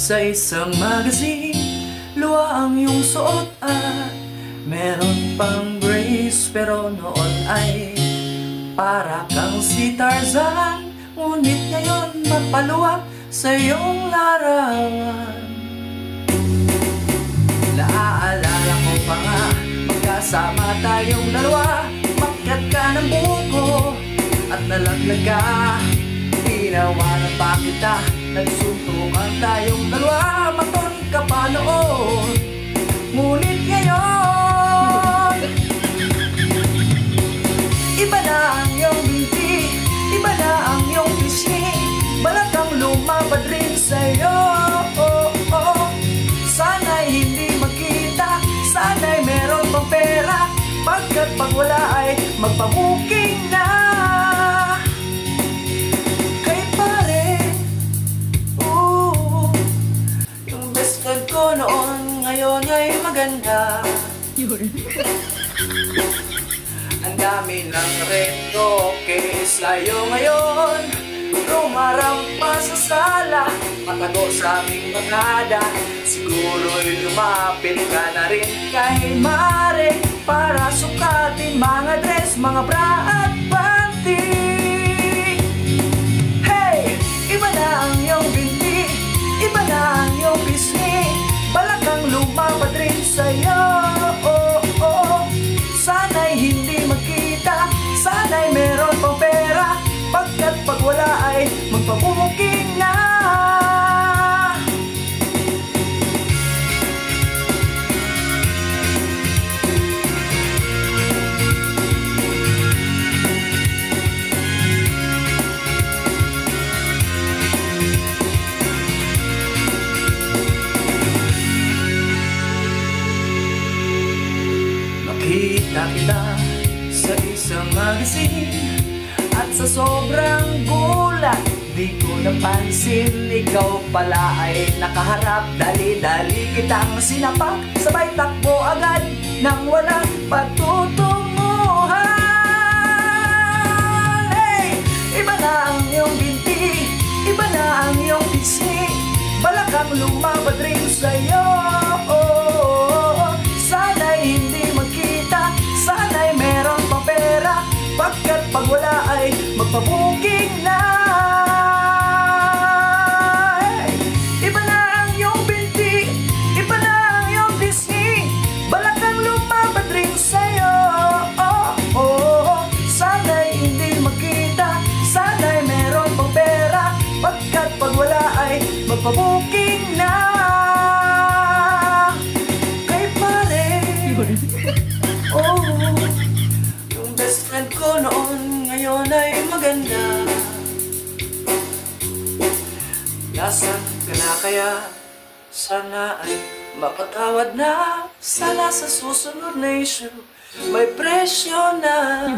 Sa isang magazine, luwa ang iyong suot at meron pang brace, pero noon ay para kang si Tarzan. Ngunit ngayon mapaluwag sa iyong larangan. Naaalala ko pa nga, magkasama tayong dalawa. Makyat ka ng buko at nalaglag ka. Tinawanan pa kita, nagsuntukan tayong dalawa. Maton ka pa noon, ngunit ngayon iba na ang iyong binti, iba na ang iyong pisngi. Balak kang lumapad rin sa'yo. Sana'y hindi magkita, sana'y meron pang pera, pagkat pag wala ay magpabuking na. Kay pare, yung best friend ko noon, ngayon ay maganda. Ang dami ng reto case sa'yo ngayon, rumarampa sa sala, matago sa aming bagada. Siguro'y lumapit ka na rin kay mare, para sukatin mga dress, mga bra at panty. Hey! Iba na ang iyong binti, iba na ang iyong pisngi. Balak kang lumapad rin sa'yo. Sana'y hindi magkita, sana'y meron pang pera, pagkat pag wala ay magpabuking na. Nakita kita sa isang magazine, at sa sobrang gulat, di ko napansin ikaw pala ay nakaharap. Dali-dali kitang sinapak, sabay takbo agad nang walang patutunguhan. Hey! Iba na ang iyong binti, iba na ang iyong pisngi. Balak kang lumabad rin sa'yo. Sana'y hindi magkita, sana'y meron pang pera, pagkat pag wala ay magpabuking na. Iba na ang iyong binti, iba na ang iyong pisngi. Balak kang lumabad rin sa'yo. Sana'y hindi magkita, sana'y meron pang pera, pagkat pag wala ay magpabuking na. Kay pare, yung best friend ko noon, ngayon ay maganda. Nasaan ka na kaya? Sana ay mapatawad na. Sana sa susunod na issue may presyo na.